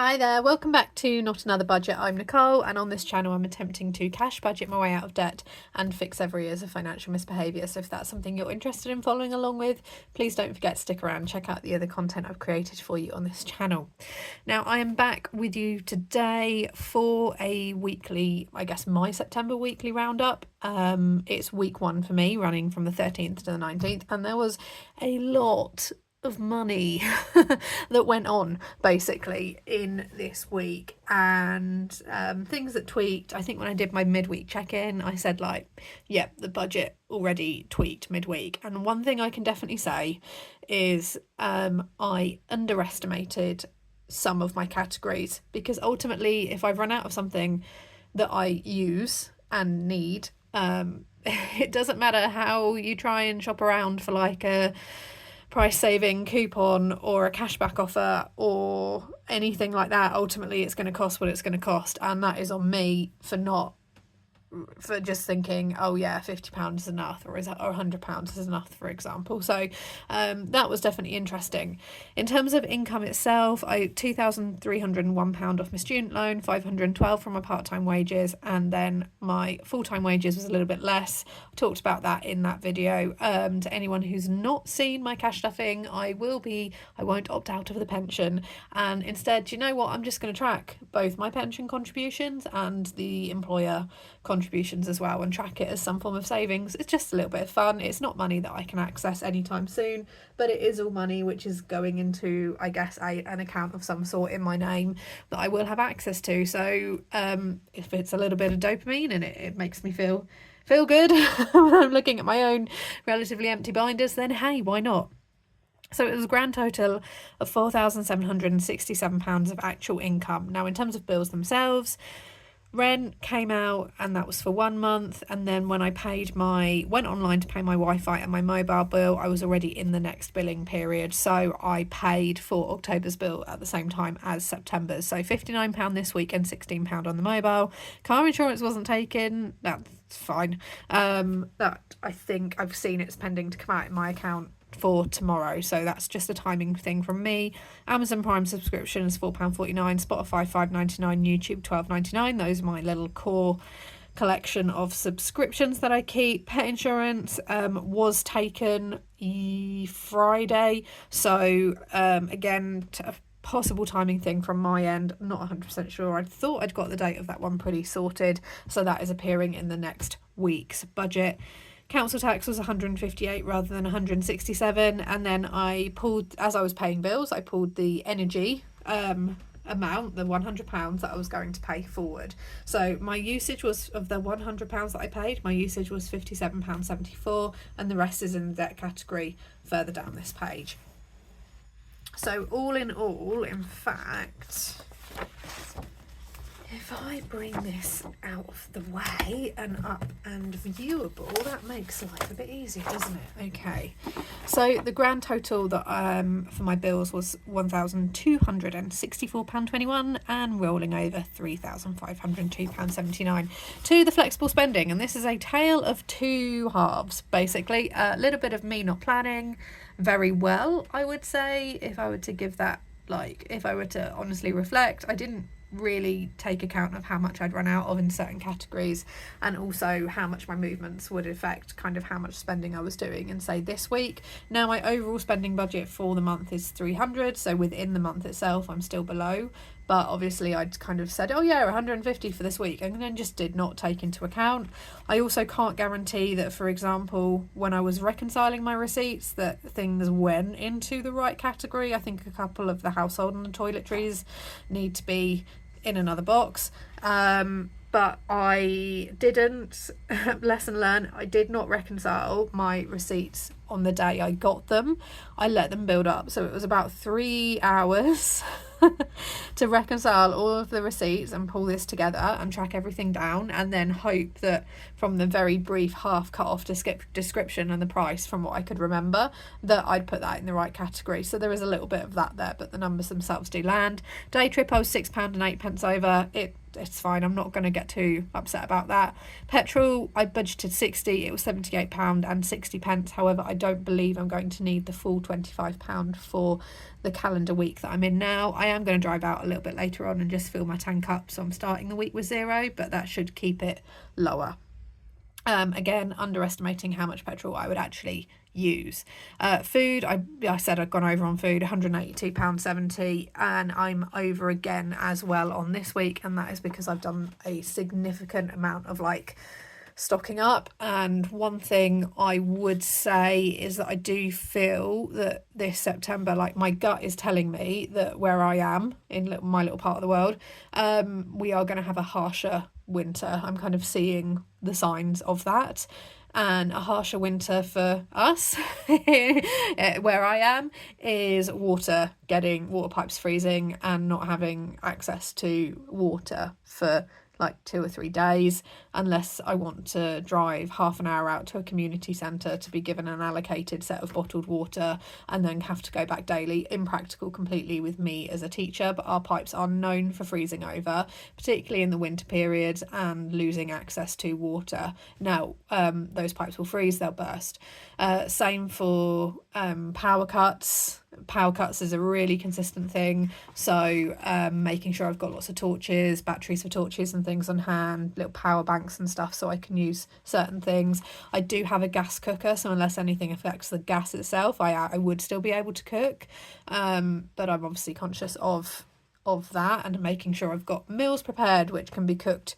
Hi there, welcome back to Not Another Budget. I'm Nicole, and on this channel I'm attempting to cash budget my way out of debt and fix every years of financial misbehaviour. So if that's something you're interested in following along with, please don't forget to stick around, check out the other content I've created for you on this channel. Now I am back with you today for a weekly, I guess my September weekly roundup. It's week 1 for me, running from the 13th to the 19th, and there was a lot of money that went on basically in this week, and things that tweaked. I think when I did my midweek check-in I said the budget already tweaked midweek, and one thing I can definitely say is I underestimated some of my categories, because ultimately if I've run out of something that I use and need, it doesn't matter how you try and shop around for like a price saving coupon or a cashback offer or anything like that. Ultimately it's going to cost what it's going to cost, and that is on me for just thinking, oh yeah, £50 is enough, or £100 is enough, for example. So that was definitely interesting. In terms of income itself, I £2,301 off my student loan, £512 from my part-time wages, and then my full-time wages was a little bit less. I talked about that in that video. To anyone who's not seen my cash stuffing, I won't opt out of the pension, and instead, you know what, I'm just going to track both my pension contributions and the employer contributions as well, and track it as some form of savings. It's just a little bit of fun. It's not money that I can access anytime soon, but it is all money which is going into, I guess, an account of some sort in my name that I will have access to. So if it's a little bit of dopamine and it makes me feel good when I'm looking at my own relatively empty binders, then hey, why not? So it was a grand total of £4,767 of actual income. Now in terms of bills themselves, rent came out, and that was for 1 month, and then when I went online to pay my Wi-Fi and my mobile bill, I was already in the next billing period, so I paid for October's bill at the same time as September's. So £59 this week and £16 on the mobile. Car insurance wasn't taken, that's fine. That, I think I've seen it's pending to come out in my account for tomorrow, so that's just a timing thing from me. Amazon Prime subscriptions £4.49, Spotify £5.99, YouTube £12.99. Those are my little core collection of subscriptions that I keep. Pet insurance was taken Friday, so again, a possible timing thing from my end, I'm not 100% sure. I thought I'd got the date of that one pretty sorted, so that is appearing in the next week's budget. Council tax was 158 rather than 167, and then I pulled, as I was paying bills, I pulled the energy amount, the £100 that I was going to pay forward. So my usage was, of the £100 that I paid, my usage was £57.74, and the rest is in the debt category further down this page. So all in all, in fact, if I bring this out of the way and up and viewable, that makes life a bit easier, doesn't it? Okay, so the grand total that for my bills was £1,264.21, and rolling over £3,502.79 to the flexible spending. And this is a tale of two halves, basically. A little bit of me not planning very well, I would say, if I were to give that, if I were to honestly reflect. I didn't really take account of how much I'd run out of in certain categories, and also how much my movements would affect kind of how much spending I was doing in, say, this week. Now my overall spending budget for the month is 300, so within the month itself I'm still below, but obviously I'd kind of said, oh yeah, 150 for this week, and then just did not take into account. I also can't guarantee that, for example, when I was reconciling my receipts, that things went into the right category. I think a couple of the household and the toiletries need to be in another box, but I didn't. Lesson learned, I did not reconcile my receipts on the day I got them. I let them build up, so it was about 3 hours to reconcile all of the receipts and pull this together and track everything down, and then hope that from the very brief half cut off description and the price from what I could remember, that I'd put that in the right category. So there is a little bit of that there, but the numbers themselves do land. Day trip, I was £6.08 over. It it's fine. I'm not going to get too upset about that. Petrol, I budgeted 60. It was £78 and 60 pence. However, I don't believe I'm going to need the full £25 for the calendar week that I'm in now. I am going to drive out a little bit later on and just fill my tank up. So I'm starting the week with 0, but that should keep it lower. Again, underestimating how much petrol I would actually use. Food, I said I'd gone over on food, £182.70, and I'm over again as well on this week, and that is because I've done a significant amount of like stocking up. And one thing I would say is that I do feel that this September, like, my gut is telling me that where I am in my little part of the world, we are going to have a harsher winter. I'm kind of seeing the signs of that, and a harsher winter for us where I am is water pipes freezing and not having access to water for like 2 or 3 days, unless I want to drive half an hour out to a community centre to be given an allocated set of bottled water and then have to go back daily. Impractical completely with me as a teacher, but our pipes are known for freezing over, particularly in the winter period, and losing access to water. Now, those pipes will freeze, they'll burst. Same for power cuts. Power cuts is a really consistent thing, so making sure I've got lots of torches, batteries for torches and things on hand, little power banks and stuff so I can use certain things. I do have a gas cooker, so unless anything affects the gas itself, I would still be able to cook, but I'm obviously conscious of that, and making sure I've got meals prepared which can be cooked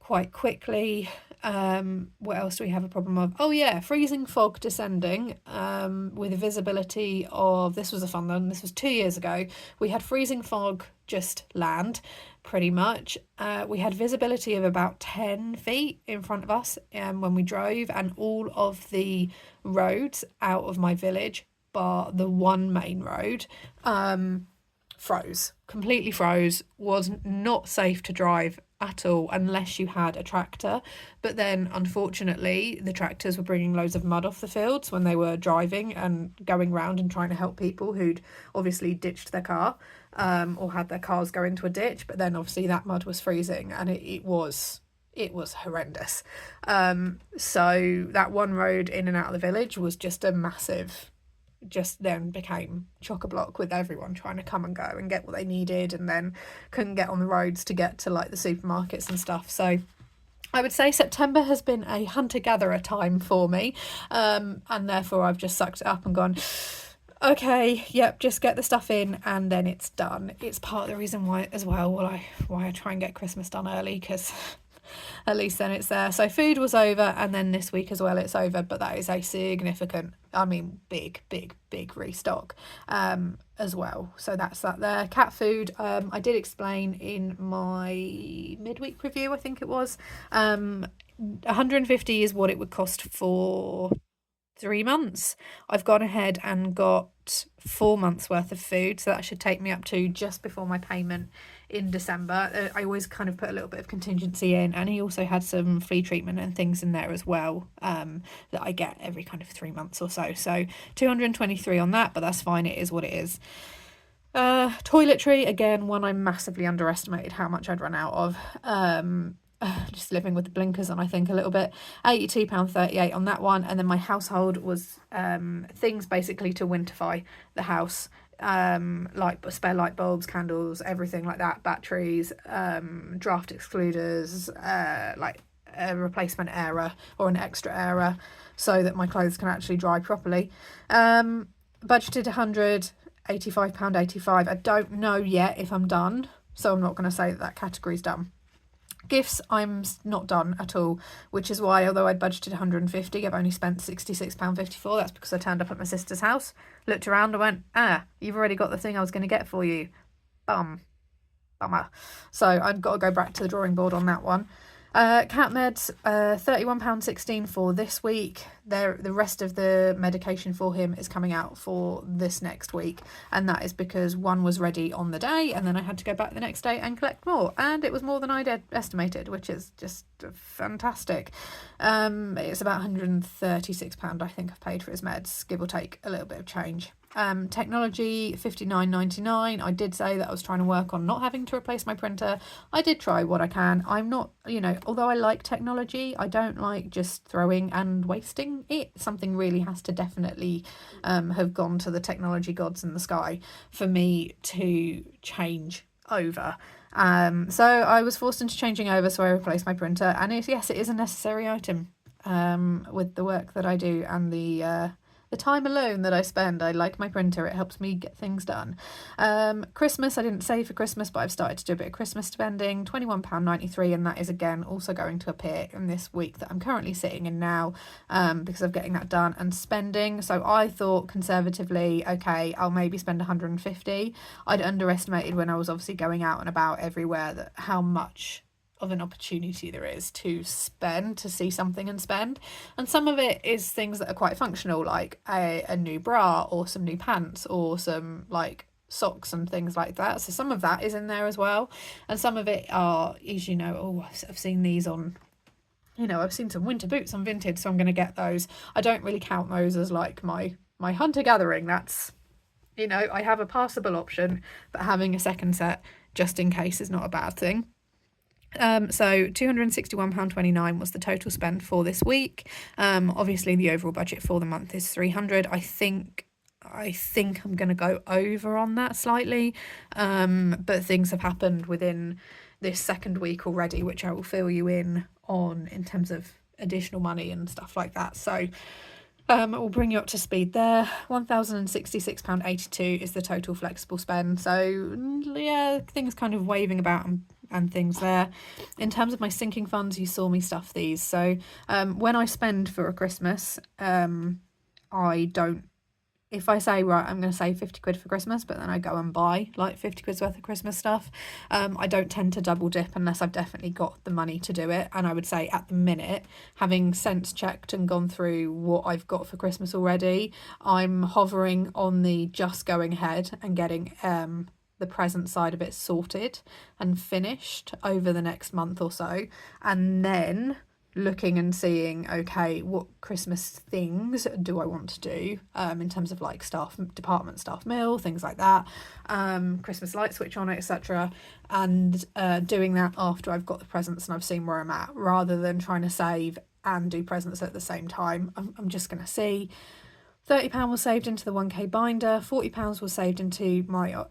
quite quickly. What else do we have a problem of? Oh yeah, freezing fog descending, with a visibility of, this was a fun one, this was 2 years ago, we had freezing fog just land pretty much. We had visibility of about 10 feet in front of us when we drove, and all of the roads out of my village, bar the one main road, completely froze, was not safe to drive at all unless you had a tractor. But then unfortunately the tractors were bringing loads of mud off the fields when they were driving and going round and trying to help people who'd obviously ditched their car, or had their cars go into a ditch, but then obviously that mud was freezing, and it was horrendous. So that one road in and out of the village was just a massive, just then became chock-a-block with everyone trying to come and go and get what they needed, and then couldn't get on the roads to get to like the supermarkets and stuff. So I would say September has been a hunter-gatherer time for me, and therefore I've just sucked it up and gone, okay, yep, just get the stuff in and then it's done. It's part of the reason why as well why I try and get Christmas done early, because at least then it's there. So food was over, and then this week as well it's over, but that is a significant, big restock as well. So that's that there. Cat food, I did explain in my midweek review, I think it was, 150 is what it would cost for 3 months. I've gone ahead and got 4 months worth of food, so that should take me up to just before my payment in December. I always kind of put a little bit of contingency in, and he also had some flea treatment and things in there as well, that I get every kind of 3 months or so. So 223 on that, but that's fine, it is what it is. Toiletry, again, one I massively underestimated how much I'd run out of. Just living with the blinkers on, I think, a little bit. £82.38 on that one. And then my household was things basically to winterify the house, like spare light bulbs, candles, everything like that, batteries, draft excluders, like a replacement airer or an extra airer so that my clothes can actually dry properly. Budgeted £100, £85.85. I don't know yet if I'm done, so I'm not going to say that category's done. Gifts, I'm not done at all, which is why, although I'd budgeted 150, I've only spent £66.54. That's because I turned up at my sister's house, looked around and went, you've already got the thing I was going to get for you. Bummer. So I've got to go back to the drawing board on that one. Cat meds, £31.16 for this week. The rest of the medication for him is coming out for this next week, and that is because one was ready on the day, and then I had to go back the next day and collect more, and it was more than I'd estimated, which is just fantastic. It's about £136 I think I've paid for his meds, give or take a little bit of change. Technology, $59.99. I did say that I was trying to work on not having to replace my printer. I did try what I can. I'm not, although I like technology, I don't like just throwing and wasting it. Something really has to definitely have gone to the technology gods in the sky for me to change over. So I was forced into changing over, so I replaced my printer, and it is a necessary item with the work that I do and the time alone that I spend. I like my printer. It helps me get things done. Christmas, I didn't save for Christmas, but I've started to do a bit of Christmas spending, £21.93, and that is again also going to appear in this week that I'm currently sitting in now, because of getting that done and spending. So I thought conservatively, okay, I'll maybe spend 150. I'd underestimated when I was obviously going out and about everywhere that how much of an opportunity there is to spend, to see something and spend. And some of it is things that are quite functional, like a new bra or some new pants or some like socks and things like that. So some of that is in there as well. And some of it is, I've seen these on, I've seen some winter boots on Vinted, so I'm going to get those. I don't really count those as like my hunter gathering. That's, I have a passable option, but having a second set just in case is not a bad thing. So £261.29 was the total spend for this week. Obviously the overall budget for the month is 300. I think I'm going to go over on that slightly, but things have happened within this second week already, which I will fill you in on in terms of additional money and stuff like that. So we'll bring you up to speed there. £1,066.82 is the total flexible spend. So yeah, things kind of waving about and things there. In terms of my sinking funds, you saw me stuff these. So when I spend for a Christmas, I don't, if I say, right, I'm going to save 50 quid for Christmas, but then I go and buy like 50 quid's worth of Christmas stuff, I don't tend to double dip unless I've definitely got the money to do it. And I would say at the minute, having sense checked and gone through what I've got for Christmas already, I'm hovering on the just going ahead and getting the present side of it sorted and finished over the next month or so, and then looking and seeing, okay, what Christmas things do I want to do in terms of like department staff meal, things like that, Christmas light switch on it, etc., and doing that after I've got the presents and I've seen where I'm at, rather than trying to save and do presents at the same time. I'm just going to see. £30 was saved into the 1k binder, £40 was saved into my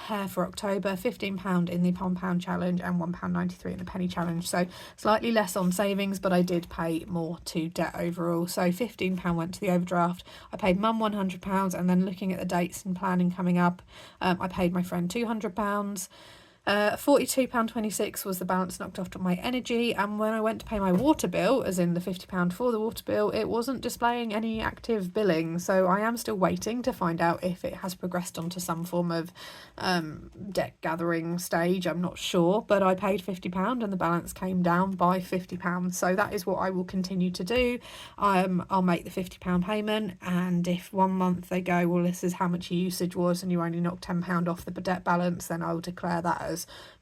hair for October, £15 in the £1 challenge, and £1.93 in the penny challenge. So slightly less on savings, but I did pay more to debt overall. So £15 went to the overdraft. I paid mum £100, and then looking at the dates and planning coming up, I paid my friend £200. £42.26 was the balance knocked off to my energy, and when I went to pay my water bill, as in the £50 for the water bill, it wasn't displaying any active billing, so I am still waiting to find out if it has progressed onto some form of debt gathering stage. I'm not sure, but I paid £50 and the balance came down by £50, so that is what I will continue to do. I'll make the £50 payment, and if 1 month they go, well, this is how much your usage was and you only knocked £10 off the debt balance, then I will declare that as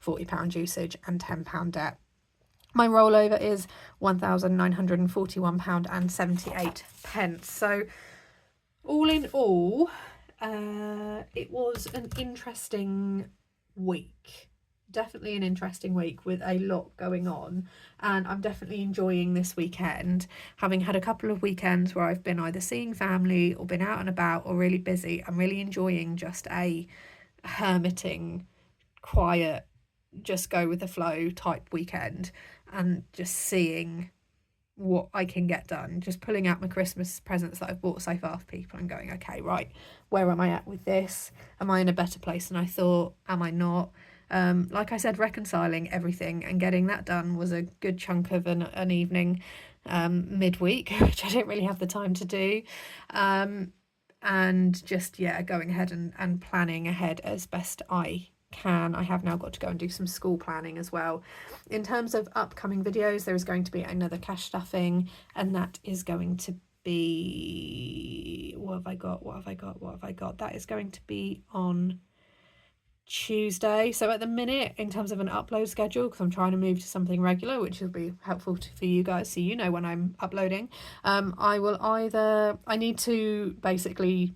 £40 usage and £10 debt. My rollover is £1,941.78. So all in all, it was an interesting week. Definitely an interesting week with a lot going on, and I'm definitely enjoying this weekend. Having had a couple of weekends where I've been either seeing family or been out and about or really busy, I'm really enjoying just a hermiting, quiet, just go with the flow type weekend, and just seeing what I can get done, just pulling out my Christmas presents that I've bought so far for people and going, okay, right, where am I at with this? Am I in a better place than I thought? Am I not? Like I said, reconciling everything and getting that done was a good chunk of an evening midweek, which I didn't really have the time to do. And just, going ahead and planning ahead as best I can. I have now got to go and do some school planning as well. In terms of upcoming videos, there is going to be another cash stuffing, and that is going to be, what have I got? That is going to be on Tuesday. So at the minute, in terms of an upload schedule, because I'm trying to move to something regular, which will be helpful for you guys so you know when I'm uploading, I need to basically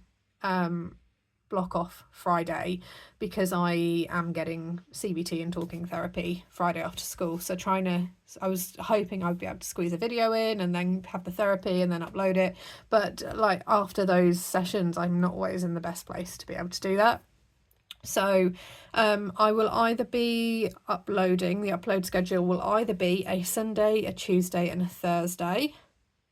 block off Friday because I am getting CBT and talking therapy Friday after school. So I was hoping I'd be able to squeeze a video in and then have the therapy and then upload it. But like after those sessions, I'm not always in the best place to be able to do that. So I will either be uploading, the upload schedule will either be a Sunday, a Tuesday and a Thursday,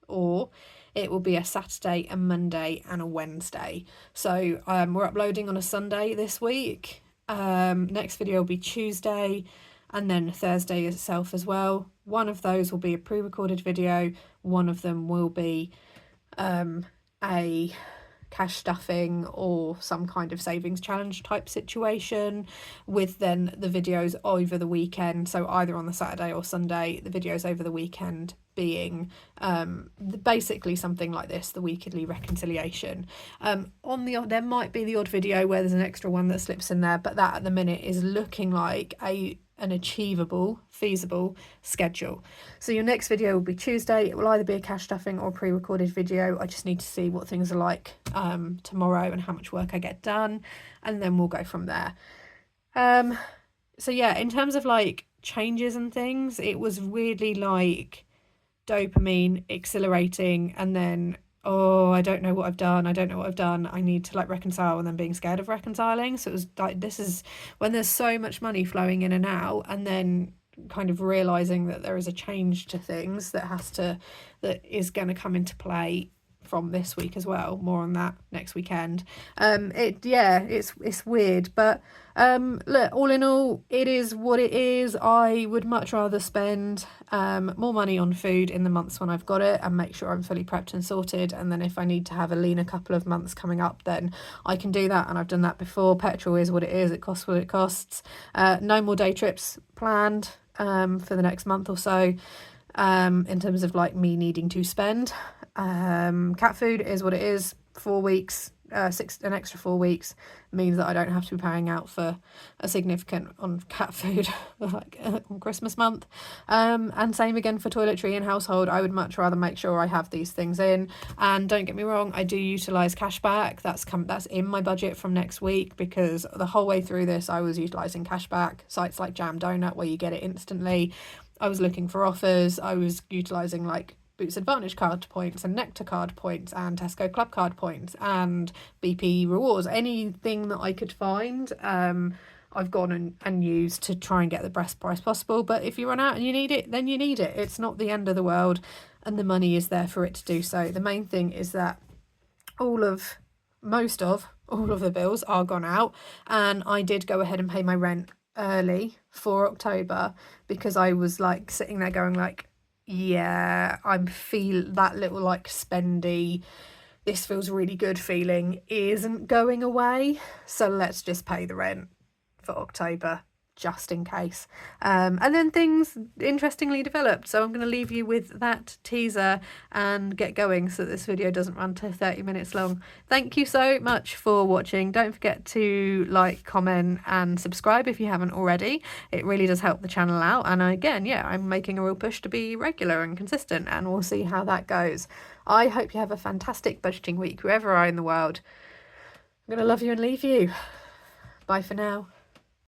or it will be a Saturday, a Monday and a Wednesday. So we're uploading on a Sunday this week. Next video will be Tuesday and then Thursday itself as well. One of those will be a pre-recorded video. One of them will be a cash stuffing or some kind of savings challenge type situation, with then the videos over the weekend, so either on the Saturday or Sunday, the videos over the weekend being basically something like this, the weekly reconciliation. There might be the odd video where there's an extra one that slips in there, but that at the minute is looking like an achievable, feasible schedule. So your next video will be Tuesday. It will either be a cash stuffing or a pre-recorded video. I just need to see what things are like tomorrow and how much work I get done, and then we'll go from there. So yeah, in terms of like changes and things, it was weirdly like dopamine exhilarating, and then I don't know what I've done, I need to like reconcile, and then being scared of reconciling. So it was like, this is when there's so much money flowing in and out, and then kind of realizing that there is a change to things that is going to come into play from this week as well. More on that next weekend. It's weird, but look, all in all, it is what it is. I would much rather spend more money on food in the months when I've got it and make sure I'm fully prepped and sorted, and then if I need to have a leaner couple of months coming up, then I can do that, and I've done that before. Petrol is what it is, it costs what it costs. No more day trips planned for the next month or so, in terms of like me needing to spend. Cat food is what it is. 4 weeks, an extra 4 weeks means that I don't have to be paying out for a significant on cat food like on Christmas month. And same again for toiletry and household. I would much rather make sure I have these things in. And don't get me wrong, I do utilise cashback. That's in my budget from next week, because the whole way through this I was utilising cashback. Sites like Jam Donut where you get it instantly. I was looking for offers. I was utilising like Boots Advantage card points and Nectar card points and Tesco Club card points and BP rewards. Anything that I could find, I've gone and used to try and get the best price possible. But if you run out and you need it, then you need it. It's not the end of the world, and the money is there for it to do so. The main thing is that most of all of the bills are gone out, and I did go ahead and pay my rent early for October, because I was like sitting there going like, yeah, I'm feel that little like spendy, this feels really good feeling isn't going away, so let's just pay the rent for October just in case. And then things interestingly developed, so I'm going to leave you with that teaser and get going so that this video doesn't run to 30 minutes long. Thank you so much for watching. Don't forget to like, comment and subscribe if you haven't already. It really does help the channel out, and again, yeah, I'm making a real push to be regular and consistent, and we'll see how that goes. I hope you have a fantastic budgeting week wherever you are in the world. I'm going to love you and leave you. Bye for now.